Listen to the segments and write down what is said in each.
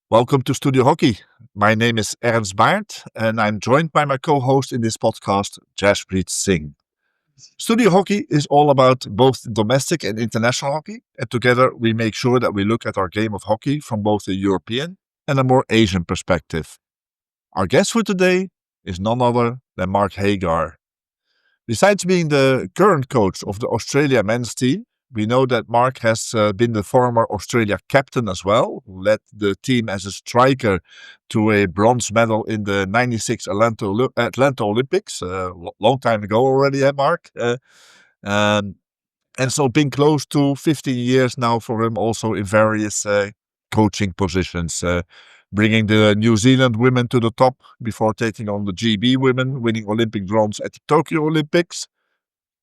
Welcome to Studio Hockey. My name is Ernst Baert, and I'm joined by my co-host in this podcast, Jaspreet Singh. Studio Hockey is all about both domestic and international hockey, and together we make sure that we look at our game of hockey from both a European and a more Asian perspective. Our guest for today is none other than Mark Hager. Besides being the current coach of the Australia men's team, we know that Mark has been the former Australia captain as well, who led the team as a striker to a bronze medal in the '96 Atlanta Olympics, long time ago already, Mark? Um, and so been close to 15 years now for him, also in various coaching positions, bringing the New Zealand women to the top before taking on the GB women, winning Olympic bronze at the Tokyo Olympics.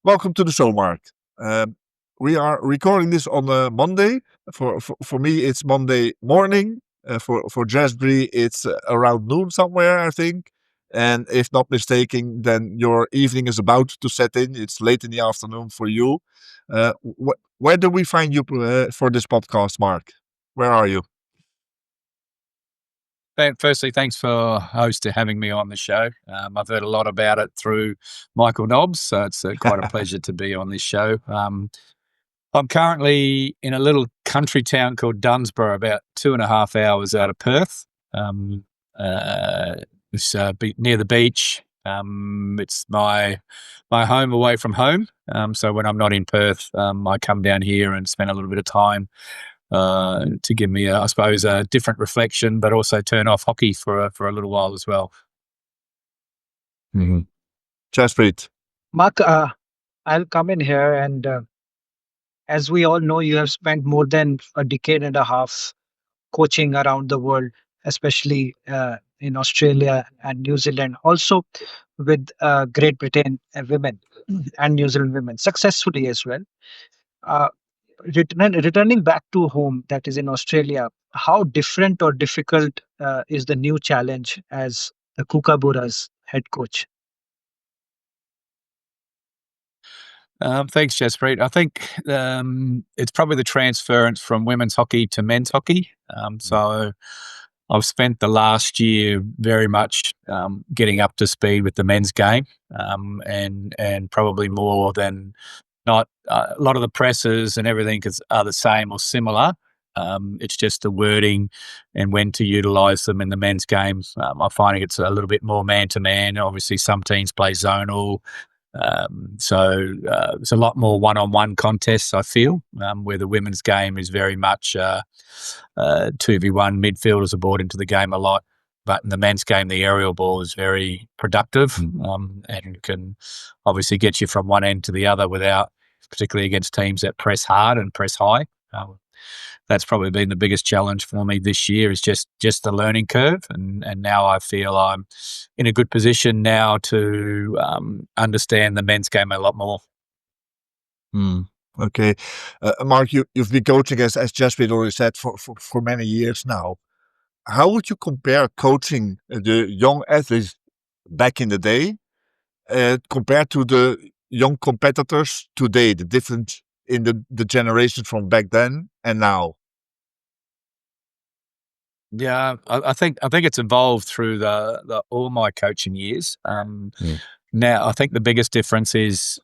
Welcome to the show, Mark. Um, we are recording this on a Monday. For me, it's Monday morning. For Jasbury, it's around noon somewhere, I think. And if not mistaken, then your evening is about to set in. It's late in the afternoon for you. Where do we find you for this podcast, Mark? Where are you? Firstly, thanks for having me on the show. I've heard a lot about it through Michael Nobbs, so it's quite a pleasure to be on this show. I'm currently in a little country town called Dunsborough, about 2.5 hours out of Perth. It's near the beach. It's my home away from home. So when I'm not in Perth, I come down here and spend a little bit of time to give me, I suppose, a different reflection, but also turn off hockey for a little while as well. Mm-hmm. Jaspreet. Mark, I'll come in here, and as we all know, you have spent more than a decade and a half coaching around the world, especially in Australia and New Zealand, also with Great Britain women and New Zealand women, successfully as well. Returning back to home, that is in Australia, how different or difficult is the new challenge as the Kookaburras head coach? Thanks, Jaspreet. I think it's probably the transference from women's hockey to men's hockey. So I've spent the last year very much getting up to speed with the men's game, and probably more than not. A lot of the presses and everything are the same or similar. It's just the wording and when to utilise them in the men's games. I'm finding it's a little bit more man-to-man. Obviously, some teams play zonal. So it's a lot more one-on-one contests, I feel, where the women's game is very much 2v1. Midfielders are brought into the game a lot. But in the men's game, the aerial ball is very productive and can obviously get you from one end to the other without, particularly against teams that press hard and press high. That's probably been the biggest challenge for me this year, is just the learning curve. And now I feel I'm in a good position now to understand the men's game a lot more. Okay. Mark, you've been coaching, as Jaspreet already said, for many years now. How would you compare coaching the young athletes back in the day compared to the young competitors today, the difference in the generation from back then and now? Yeah, I think it's evolved through all my coaching years. Now, I think the biggest difference is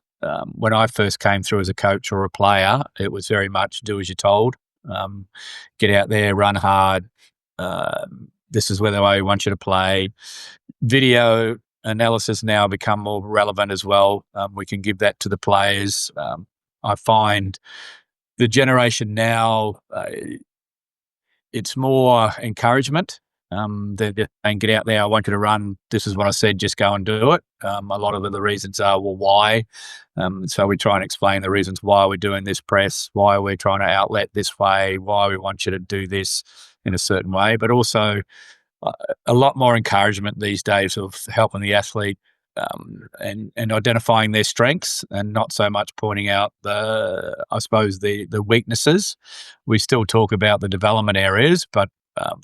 when I first came through as a coach or a player, it was very much do as you're told. Get out there, run hard. This is where the way we want you to play. Video analysis now become more relevant as well. We can give that to the players. I find the generation now, it's more encouragement. They're just saying, get out there, I want you to run. This is what I said, just go and do it. A lot of the reasons are, well, why? So we try and explain the reasons why we're doing this press, why we're trying to outlet this way, why we want you to do this in a certain way, but also a lot more encouragement these days of helping the athlete and identifying their strengths, and not so much pointing out the weaknesses. We still talk about the development areas, but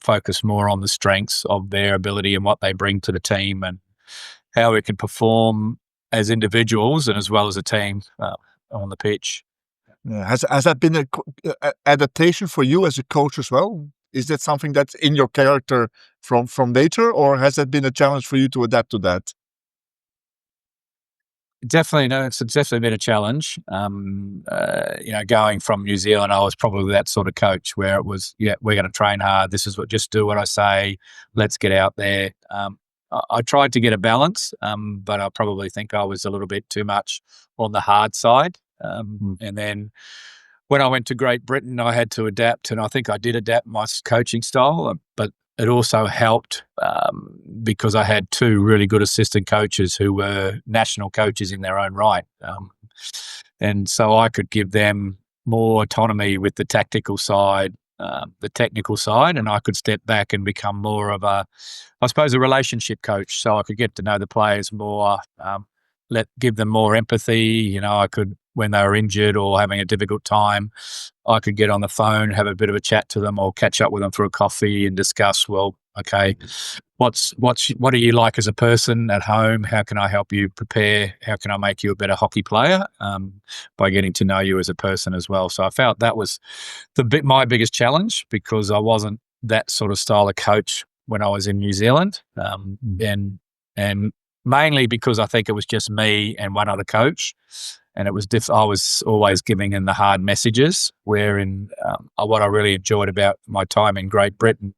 focus more on the strengths of their ability and what they bring to the team and how we can perform as individuals and as well as a team on the pitch. Has that been an adaptation for you as a coach as well? Is that something that's in your character from nature, or has that been a challenge for you to adapt to that? Definitely, no, it's definitely been a challenge. Going from New Zealand, I was probably that sort of coach where it was, yeah, we're going to train hard. This is what, just do what I say. Let's get out there. I tried to get a balance, but I probably think I was a little bit too much on the hard side. And then when I went to Great Britain, I had to adapt, and I think I did adapt my coaching style, but it also helped because I had two really good assistant coaches who were national coaches in their own right. And so I could give them more autonomy with the tactical side, the technical side, and I could step back and become more of a relationship coach. So I could get to know the players more, give them more empathy. I could, when they were injured or having a difficult time, I could get on the phone, have a bit of a chat to them, or catch up with them for a coffee and discuss, well, okay, what are you like as a person at home? How can I help you prepare? How can I make you a better hockey player by getting to know you as a person as well? So I felt that was my biggest challenge, because I wasn't that sort of style of coach when I was in New Zealand, and mainly because I think it was just me and one other coach. And it was I was always giving in the hard messages, wherein what I really enjoyed about my time in Great Britain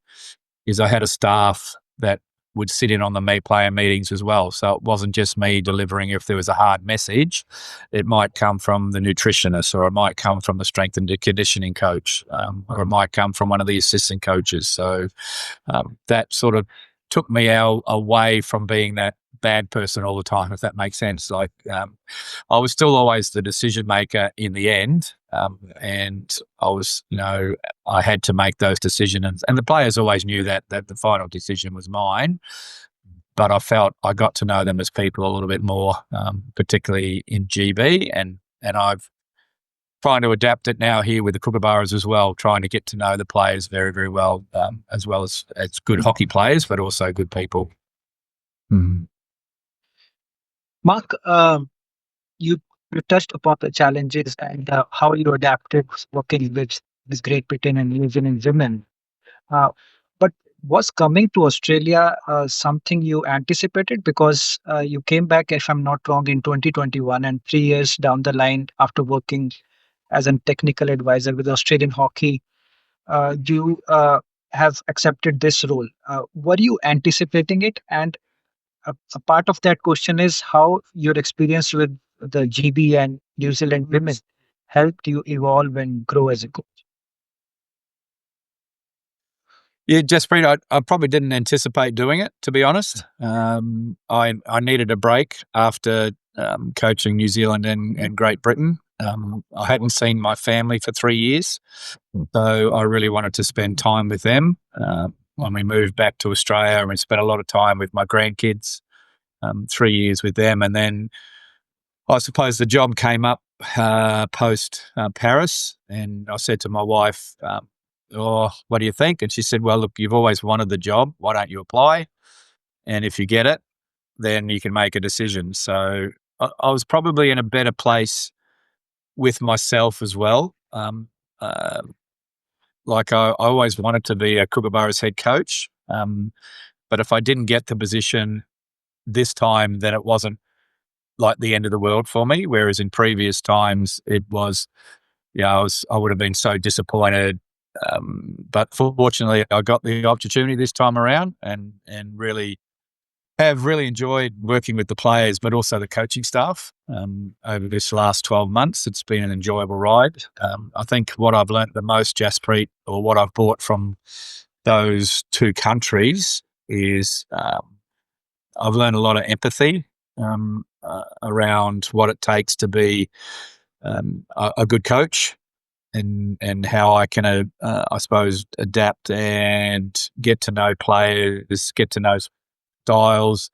is I had a staff that would sit in on the player meetings as well. So it wasn't just me delivering if there was a hard message. It might come from the nutritionist, or it might come from the strength and conditioning coach, or it might come from one of the assistant coaches. So that sort of took me away from being that bad person all the time, if that makes sense. Like I was still always the decision maker in the end, and I was, I had to make those decisions, and the players always knew that the final decision was mine. But I felt I got to know them as people a little bit more, particularly in GB, and I've trying to adapt it now here with the Kookaburras as well, trying to get to know the players very, very well as good hockey players, but also good people. Mm. Mark, you touched upon the challenges and how you adapted working with this Great Britain and New Zealand women. But was coming to Australia something you anticipated? Because you came back, if I'm not wrong, in 2021, and 3 years down the line, after working as a technical advisor with Australian hockey, you have accepted this role. Were you anticipating it? And a part of that question is how your experience with the GB and New Zealand women helped you evolve and grow as a coach. Yeah, Jaspreet, I probably didn't anticipate doing it, to be honest. I needed a break after coaching New Zealand and Great Britain. I hadn't seen my family for 3 years, so I really wanted to spend time with them. When we moved back to Australia, and we spent a lot of time with my grandkids, 3 years with them. And then I suppose the job came up post Paris, and I said to my wife, what do you think? And she said, well, look, you've always wanted the job. Why don't you apply? And if you get it, then you can make a decision. So I was probably in a better place with myself as well. Like I always wanted to be a Kookaburras head coach. But if I didn't get the position this time, then it wasn't like the end of the world for me. Whereas in previous times it was, I would have been so disappointed. But fortunately I got the opportunity this time around, and really have really enjoyed working with the players, but also the coaching staff over this last 12 months. It's been an enjoyable ride. I think what I've learnt the most, Jaspreet, or what I've brought from those two countries is I've learned a lot of empathy around what it takes to be a good coach, and how I can, I suppose, adapt and get to know players, get to know styles.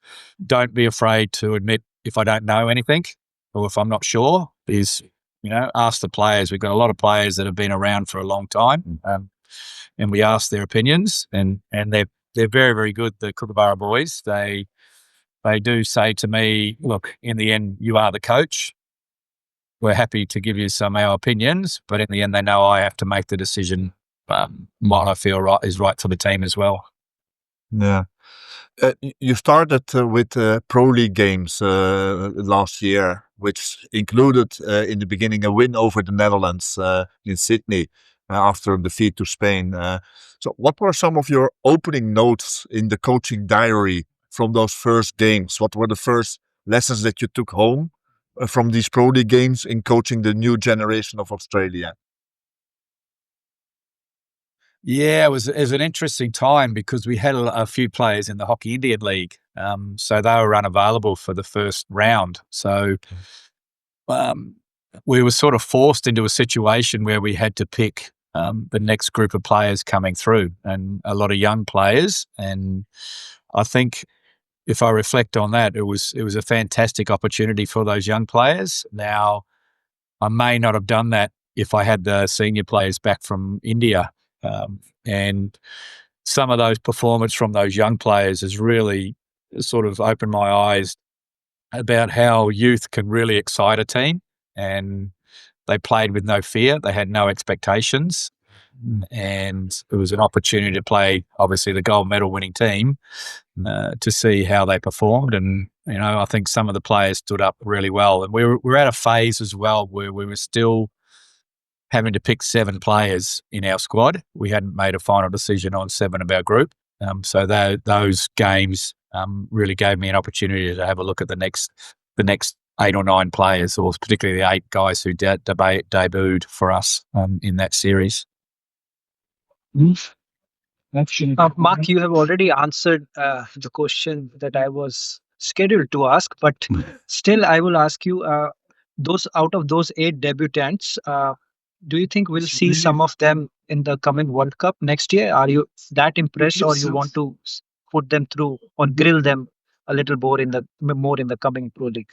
Don't be afraid to admit if I don't know anything, or if I'm not sure, ask the players. We've got a lot of players that have been around for a long time, and we ask their opinions, and they're very, very good. The Kookaburra boys, they do say to me, look, in the end, you are the coach. We're happy to give you our opinions, but in the end, they know I have to make the decision what I feel is right for the team as well. Yeah. You started with Pro League games last year, which included in the beginning a win over the Netherlands in Sydney after a defeat to Spain. So what were some of your opening notes in the coaching diary from those first games? What were the first lessons that you took home from these Pro League games in coaching the new generation of Australia? Yeah, it was an interesting time because we had a few players in the Hockey Indian League, so they were unavailable for the first round. So we were sort of forced into a situation where we had to pick the next group of players coming through, and a lot of young players. And I think if I reflect on that, it was a fantastic opportunity for those young players. Now, I may not have done that if I had the senior players back from India. And some of those performance from those young players has really sort of opened my eyes about how youth can really excite a team. And they played with no fear. They had no expectations. And it was an opportunity to play, obviously, the gold medal winning team to see how they performed. And, I think some of the players stood up really well. And we were at a phase as well where we were still having to pick 7 players in our squad. We hadn't made a final decision on 7 of our group. So those games really gave me an opportunity to have a look at the next 8 or 9 players, or particularly the 8 guys who debuted for us in that series. Mark, you have already answered the question that I was scheduled to ask, but still I will ask you, those out of those 8 debutants, do you think we'll see some of them in the coming World Cup next year? Are you that impressed, or you want to put them through or grill them a little more in the coming Pro League?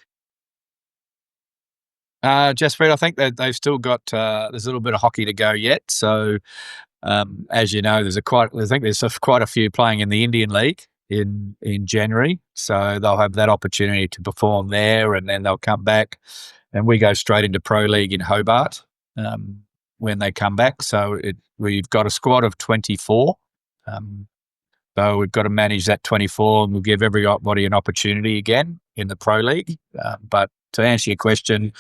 Jaspreet, I think that they've still got there's a little bit of hockey to go yet. So, as you know, there's quite a few playing in the Indian League in January. So they'll have that opportunity to perform there, and then they'll come back, and we go straight into Pro League in Hobart when they come back. So we've got a squad of 24. So we've got to manage that 24, and we'll give everybody an opportunity again in the Pro League. But to answer your question,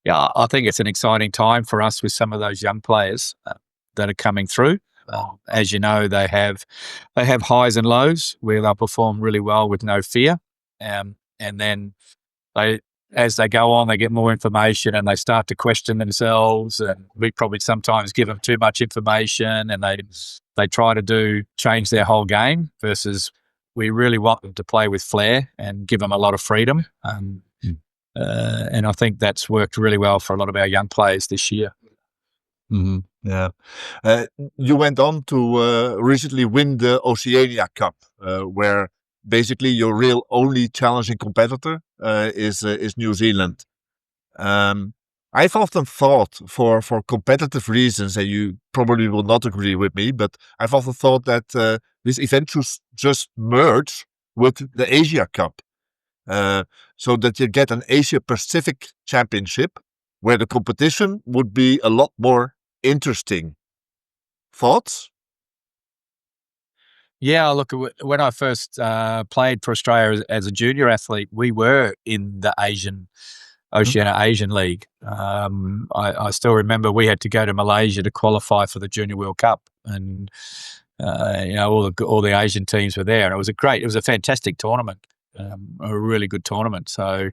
yeah, I think it's an exciting time for us with some of those young players that are coming through. As you know, they have highs and lows where they'll perform really well with no fear, and then as they go on, they get more information and they start to question themselves. And we probably sometimes give them too much information, and they try to change their whole game, versus we really want them to play with flair and give them a lot of freedom. And I think that's worked really well for a lot of our young players this year. Mm-hmm. Yeah. You went on to recently win the Oceania Cup, where basically your real only challenging competitor is New Zealand. I've often thought, for competitive reasons, and you probably will not agree with me, but I've often thought that this event should just merge with the Asia Cup, so that you get an Asia Pacific Championship, where the competition would be a lot more interesting. Thoughts? Yeah, look, when I first played for Australia as a junior athlete, we were in the Oceania Asian League. I still remember we had to go to Malaysia to qualify for the Junior World Cup, and all the Asian teams were there, and it was a fantastic tournament, a really good tournament. So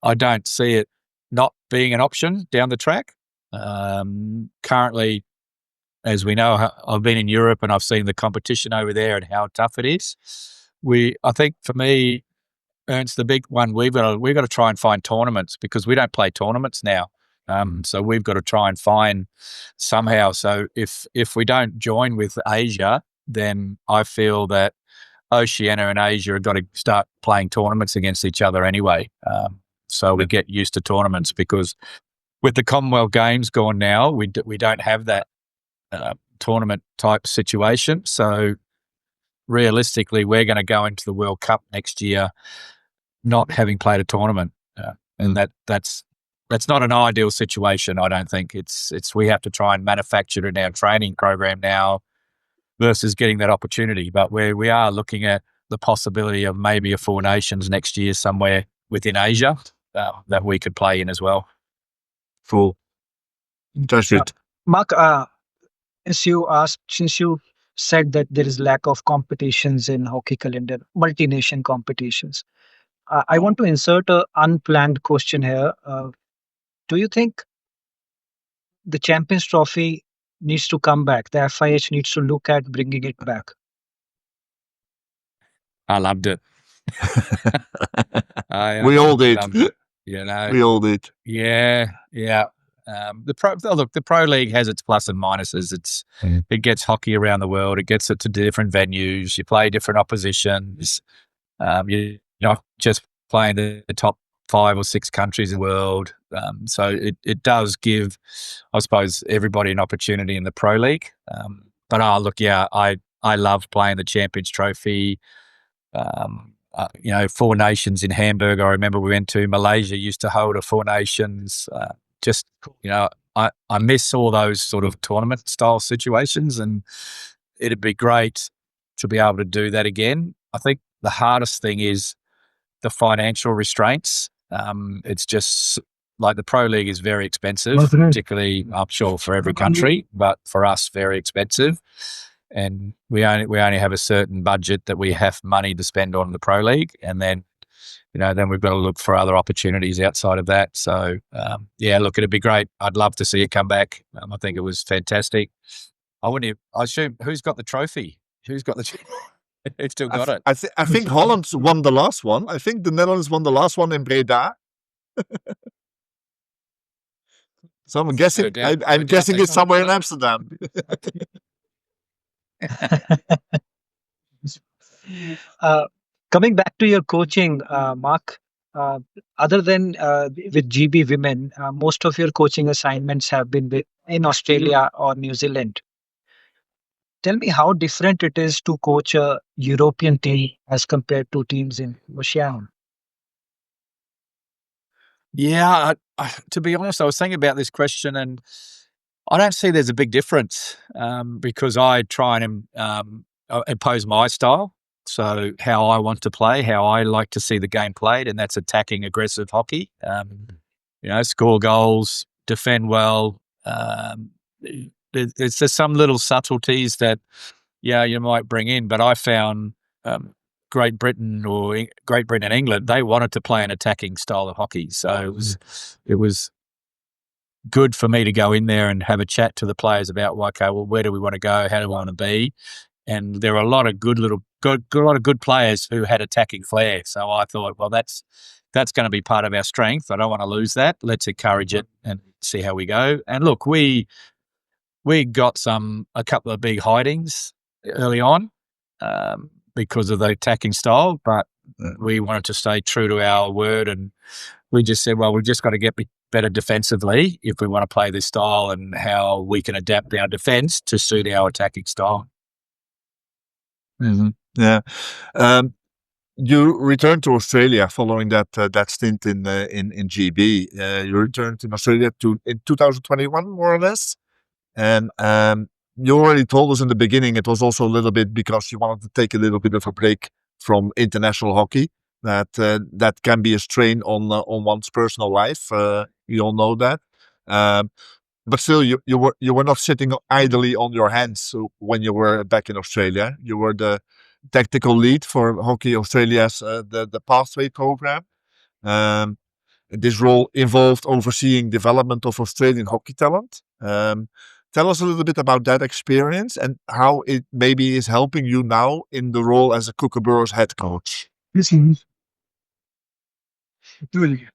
I don't see it not being an option down the track. Currently, as we know, I've been in Europe and I've seen the competition over there and how tough it is. I think for me, Ernst, the big one we've got to try and find tournaments, because we don't play tournaments now. So we've got to try and find somehow. So if we don't join with Asia, then I feel that Oceania and Asia have got to start playing tournaments against each other anyway. So we get used to tournaments, because with the Commonwealth Games gone now, we don't have that tournament type situation. So realistically, we're going to go into the World Cup next year not having played a tournament, and that's That's not an ideal situation, I don't think. We have to try and manufacture it in our training program now versus getting that opportunity. But we are looking at the possibility of maybe a Four Nations next year somewhere within Asia that we could play in as well. Cool. Interesting. Mark, since you said that there is lack of competitions in hockey calendar, multi-nation competitions, I want to insert a unplanned question here. Do you think the Champions Trophy needs to come back? The FIH needs to look at bringing it back. I loved it. We all did. We all did. Yeah. The Pro League has its plus and minuses. It gets hockey around the world. It gets it to different venues. You play different oppositions. You're not just playing the top 5 or 6 countries in the world. So it does give, I suppose, everybody an opportunity in the Pro League. But I love playing the Champions Trophy. Four Nations in Hamburg. I remember we went to. Malaysia used to hold a Four Nations. I miss all those sort of tournament style situations, and it'd be great to be able to do that again. I think the hardest thing is the financial restraints. It's just like the Pro League is very expensive, particularly I'm sure for every country, but for us, very expensive. And we only have a certain budget that we have money to spend on the Pro League, and then we've got to look for other opportunities outside of that. So look, it'd be great. I'd love to see it come back. I think it was fantastic. I assume who's got the trophy? Who's still got it? I think Holland won the last one. I think the Netherlands won the last one in Breda. So I'm guessing. I'm guessing it's somewhere in Amsterdam. Coming back to your coaching, Mark, other than with GB Women, most of your coaching assignments have been in Australia or New Zealand. Tell me how different it is to coach a European team as compared to teams in Oceania. Yeah, to be honest, I was thinking about this question, and I don't see there's a big difference because I try and impose my style. So how I want to play, how I like to see the game played, and that's attacking, aggressive hockey. Score goals, defend well. There's just some little subtleties that, you might bring in. But I found Great Britain and England, they wanted to play an attacking style of hockey. So it was good for me to go in there and have a chat to the players about, where do we want to go? How do we want to be? And there are a lot of good players who had attacking flair. So I thought, well, that's going to be part of our strength. I don't want to lose that. Let's encourage it and see how we go. And look, we got a couple of big hidings early on because of the attacking style, but we wanted to stay true to our word, and we just said, well, we've just got to get better defensively if we want to play this style, and how we can adapt our defense to suit our attacking style. Mm-hmm. Yeah. You returned to Australia following that stint in GB. You returned in Australia in 2021, more or less. And you already told us in the beginning it was also a little bit because you wanted to take a little bit of a break from international hockey. That can be a strain on one's personal life. We all know that. But still, you were not sitting idly on your hands when you were back in Australia. You were the tactical lead for Hockey Australia's the Pathway program. This role involved overseeing development of Australian hockey talent. Tell us a little bit about that experience and how it maybe is helping you now in the role as a Kookaburra's head coach.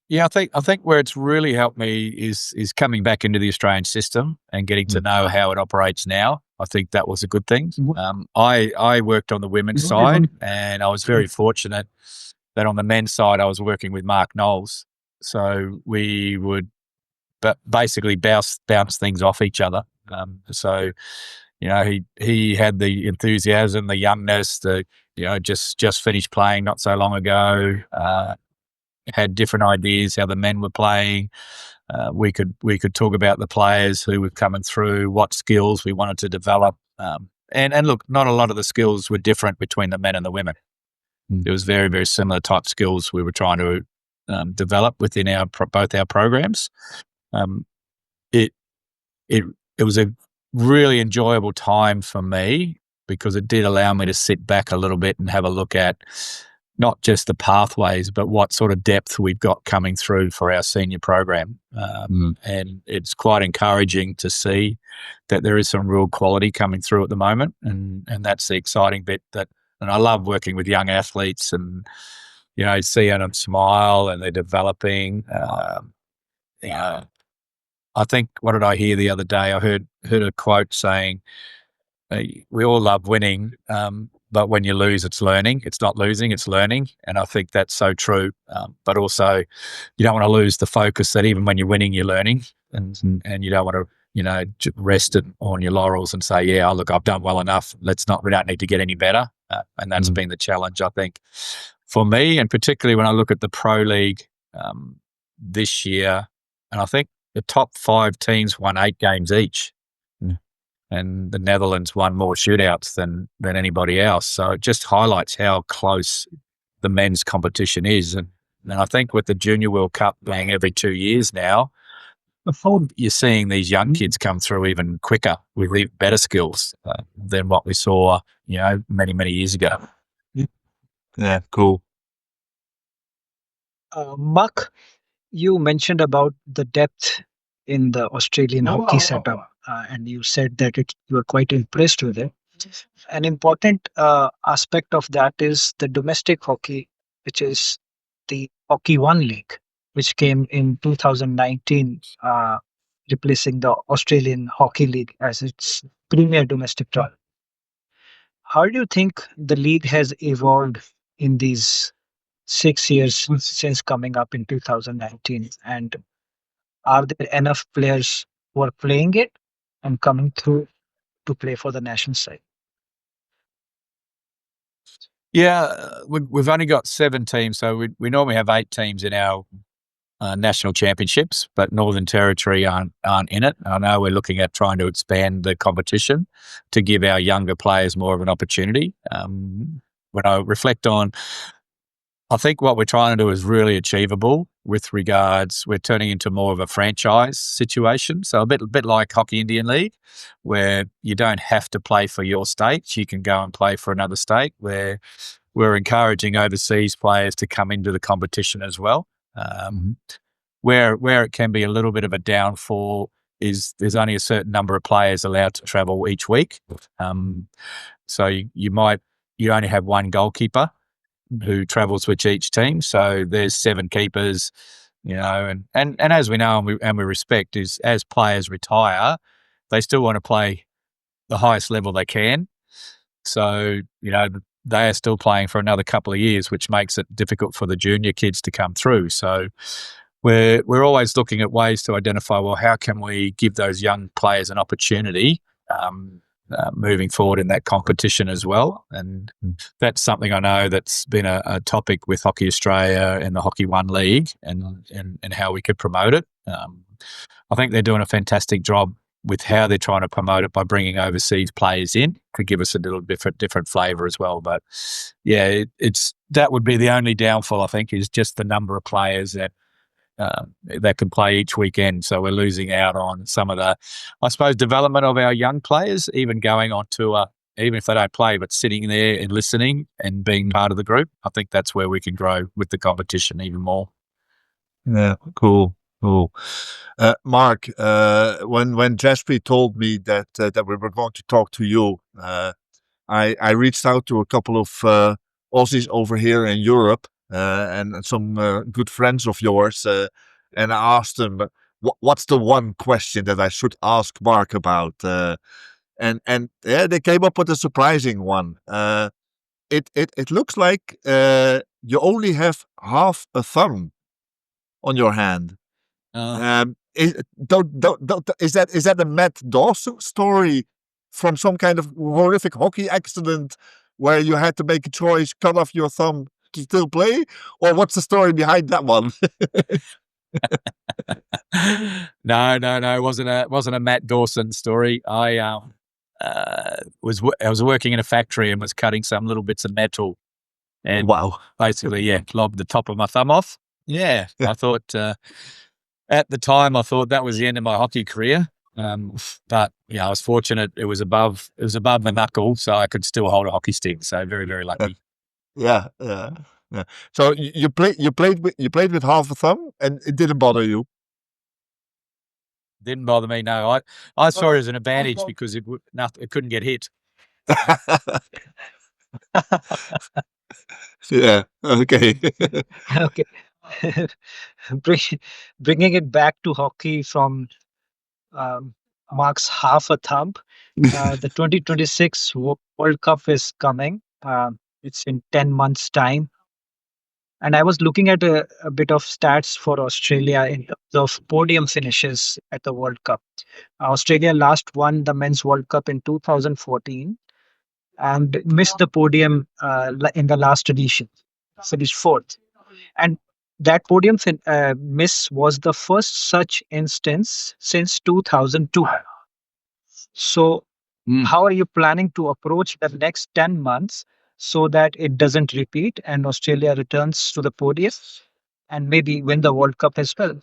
Yeah, I think where it's really helped me is coming back into the Australian system and getting to know how it operates now. I think that was a good thing. I worked on the women's side, and I was very fortunate that on the men's side I was working with Mark Knowles. So we would basically bounce things off each other. He had the enthusiasm, the youngness, just finished playing not so long ago. Had different ideas how the men were playing. We could talk about the players who were coming through, what skills we wanted to develop, and look, not a lot of the skills were different between the men and the women. It was very, very similar type skills we were trying to develop within both our programs. It was a really enjoyable time for me because it did allow me to sit back a little bit and have a look at not just the pathways, but what sort of depth we've got coming through for our senior program. And it's quite encouraging to see that there is some real quality coming through at the moment. And that's the exciting bit and I love working with young athletes and, seeing them smile and they're developing. I think, what did I hear the other day? I heard a quote saying, we all love winning, but when you lose, it's learning. It's not losing, it's learning. And I think that's so true. But also, you don't want to lose the focus that even when you're winning, you're learning. And you don't want to, rest on your laurels and say, yeah, look, I've done well enough. We don't need to get any better. And that's been the challenge, I think, for me. And particularly when I look at the Pro League this year, and I think the top 5 teams won 8 games each. And the Netherlands won more shootouts than anybody else. So it just highlights how close the men's competition is. And I think with the Junior World Cup being every 2 years now, you're seeing these young kids come through even quicker with even better skills than what we saw, many, many years ago. Yeah, cool. Mark, you mentioned about the depth in the Australian hockey setup, and you said that you were quite impressed with it. An important aspect of that is the domestic hockey, which is the Hockey One League, which came in 2019, replacing the Australian Hockey League as its premier domestic tournament. How do you think the league has evolved in these 6 years since coming up in 2019? And are there enough players who are playing it and coming through to play for the national side? Yeah, we've only got 7 teams, so we normally have 8 teams in our national championships, but Northern Territory aren't in it. I know we're looking at trying to expand the competition to give our younger players more of an opportunity. When I reflect on, I think what we're trying to do is really achievable with regards, we're turning into more of a franchise situation. So a bit like Hockey Indian League, where you don't have to play for your state. You can go and play for another state, where we're encouraging overseas players to come into the competition as well. Where it can be a little bit of a downfall is there's only a certain number of players allowed to travel each week. So you only have one goalkeeper who travels with each team. So there's 7 keepers, and as we know and we respect, is as players retire, they still want to play the highest level they can. So, they are still playing for another couple of years, which makes it difficult for the junior kids to come through. So we're always looking at ways to identify, well, how can we give those young players an opportunity moving forward in that competition as well. And that's something I know that's been a topic with Hockey Australia and the Hockey One League and how we could promote it. I think they're doing a fantastic job with how they're trying to promote it by bringing overseas players in to give us a little different flavour as well. But yeah, that would be the only downfall, I think, is just the number of players that can play each weekend. So we're losing out on some of the, I suppose, development of our young players, even going on tour, even if they don't play, but sitting there and listening and being part of the group. I think that's where we can grow with the competition even more. Yeah, cool. Mark, when Jaspreet told me that we were going to talk to you, I reached out to a couple of Aussies over here in Europe and some good friends of yours, and I asked them, what's the one question that I should ask Mark about? And yeah, they came up with a surprising one. It looks like you only have half a thumb on your hand. Is that a Matt Dawson story from some kind of horrific hockey accident where you had to make a choice, cut off your thumb to still play, or what's the story behind that one? No. It wasn't a Matt Dawson story. I was working in a factory and was cutting some little bits of metal, and basically, lobbed the top of my thumb off. Yeah, I thought at the time that was the end of my hockey career. But I was fortunate; it was above the knuckle, so I could still hold a hockey stick. So very, very lucky. Yeah. So you played with half a thumb, and it didn't bother you. Didn't bother me. No, I saw it as an advantage because it couldn't get hit. Yeah. Okay. Okay. Bringing it back to hockey from Mark's half a thumb. The 2026 World Cup is coming. It's in 10 months' time. And I was looking at a bit of stats for Australia in terms of podium finishes at the World Cup. Australia last won the Men's World Cup in 2014 and missed the podium in the last edition, finished fourth. And that podium miss was the first such instance since 2002. So, how are you planning to approach the next 10 months so that it doesn't repeat and Australia returns to the podium and maybe win the World Cup as well?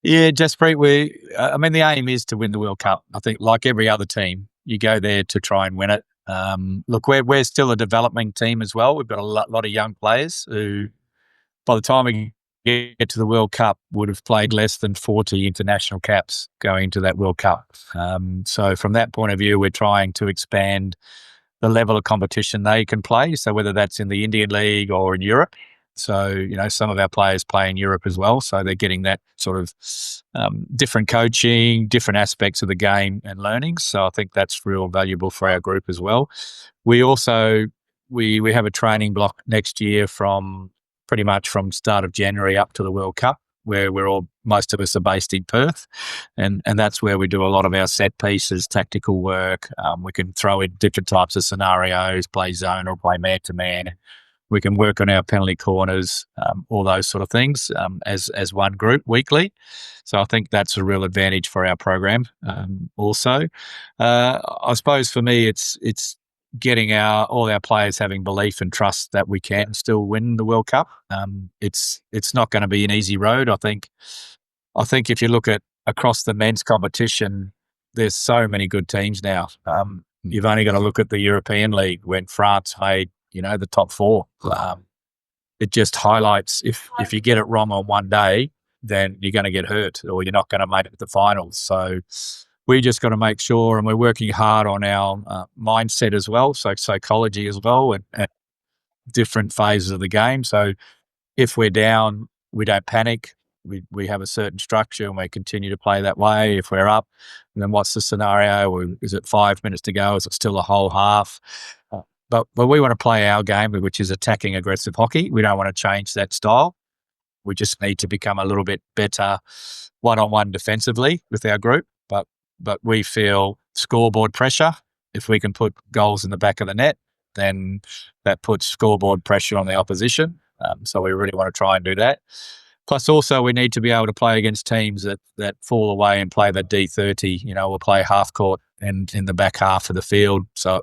Yeah, Jaspreet, the aim is to win the World Cup. I think, like every other team, you go there to try and win it. Look, we're still a developing team as well. We've got a lot of young players who, by the time we get to the World Cup, would have played less than 40 international caps going into that World Cup. So from that point of view, we're trying to expand the level of competition they can play. So whether that's in the Indian League or in Europe. So, some of our players play in Europe as well. So they're getting that sort of different coaching, different aspects of the game and learning. So I think that's real valuable for our group as well. We also, we have a training block next year from pretty much from start of January up to the World Cup, where most of us are based in Perth. And that's where we do a lot of our set pieces, tactical work. We can throw in different types of scenarios, play zone or play man-to-man. We can work on our penalty corners, all those sort of things as one group weekly. So I think that's a real advantage for our program. Also, I suppose for me, it's getting all our players having belief and trust that we can still win the World Cup. It's not going to be an easy road. I think if you look at across the men's competition, there's so many good teams now. You've only got to look at the European League when France made the top four. It just highlights if you get it wrong on one day, then you're going to get hurt or you're not going to make it to the finals. So we just got to make sure, and we're working hard on our mindset as well, so psychology as well, and different phases of the game. So if we're down, we don't panic. We have a certain structure and we continue to play that way. If we're up, then what's the scenario? Is it 5 minutes to go? Is it still a whole half? But we want to play our game, which is attacking aggressive hockey. We don't want to change that style. We just need to become a little bit better one-on-one defensively with our group. But we feel scoreboard pressure. If we can put goals in the back of the net, then that puts scoreboard pressure on the opposition. So we really want to try and do that. Plus, also, we need to be able to play against teams that fall away and play the D30. We'll play half court and in the back half of the field. So,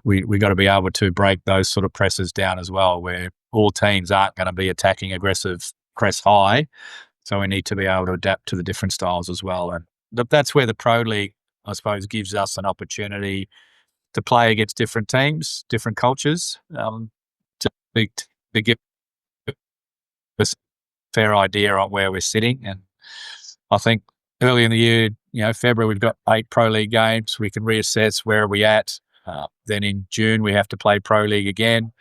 we got to be able to break those sort of presses down as well, where all teams aren't going to be attacking aggressive, press high. So we need to be able to adapt to the different styles as well. And that's where the Pro League, I suppose, gives us an opportunity to play against different teams, different cultures, to give us a fair idea on where we're sitting. And I think early in the year, February, we've got 8 Pro League games. We can reassess where are we at. Then in June, we have to play Pro League again.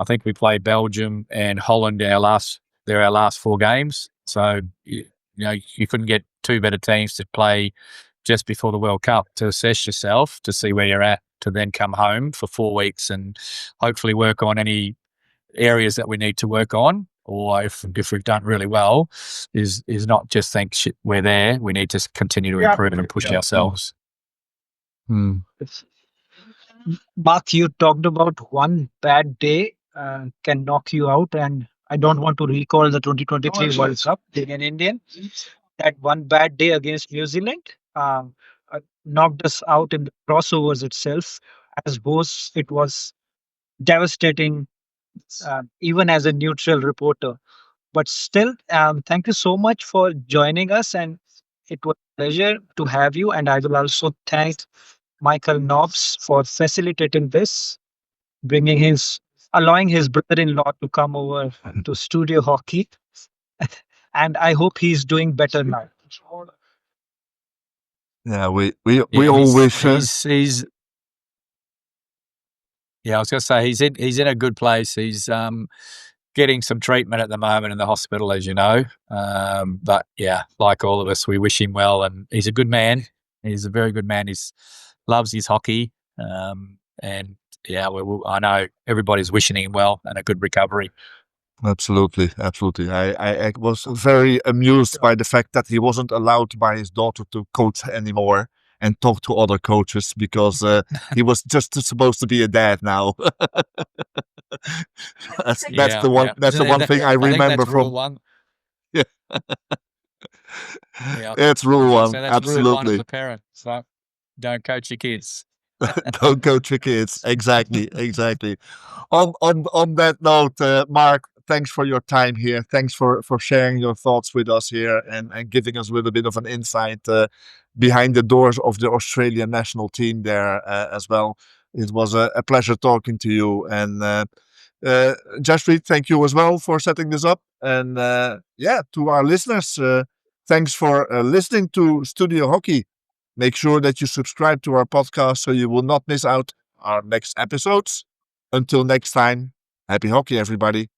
I think we play Belgium and Holland. They're our last 4 games. So, you couldn't get 2 better teams to play just before the World Cup to assess yourself, to see where you're at, to then come home for 4 weeks and hopefully work on any areas that we need to work on. Or if we've done really well, is not just think shit, we're there. We need to continue to improve and push ourselves. Mark, you talked about one bad day can knock you out, and I don't want to recall the 2023 World Cup being an Indian. That one bad day against New Zealand knocked us out in the crossovers itself. As hosts, it was devastating, even as a neutral reporter. But still, thank you so much for joining us, and it was a pleasure to have you. And I will also thank Michael Knobs for facilitating this, bringing his, allowing his brother-in-law to come over to Studio Hockey. And I hope he's doing better now. Yeah, we Yeah, all wish. he's yeah, I was going to say he's in a good place. He's getting some treatment at the moment in the hospital, as you know. But yeah, like all of us, we wish him well, and he's a good man. He's a very good man. He's loves his hockey, and yeah, I know everybody's wishing him well and a good recovery. Absolutely, absolutely. I was very amused by the fact that he wasn't allowed by his daughter to coach anymore and talk to other coaches because he was just supposed to be a dad now. That's the one. Yeah. That's the one thing I think remember that's rule from. one. Yeah, Yeah, it's rule one. so that's rule one as Absolutely. a parent. So don't coach your kids. Don't coach your kids. Exactly, exactly. On that note, Mark, thanks for your time here. Thanks for sharing your thoughts with us here and giving us a little bit of an insight behind the doors of the Australian national team there as well. It was a pleasure talking to you. And Jaspreet, thank you as well for setting this up. And yeah, to our listeners, thanks for listening to Studio Hockey. Make sure that you subscribe to our podcast so you will not miss out our next episodes. Until next time, happy hockey, everybody.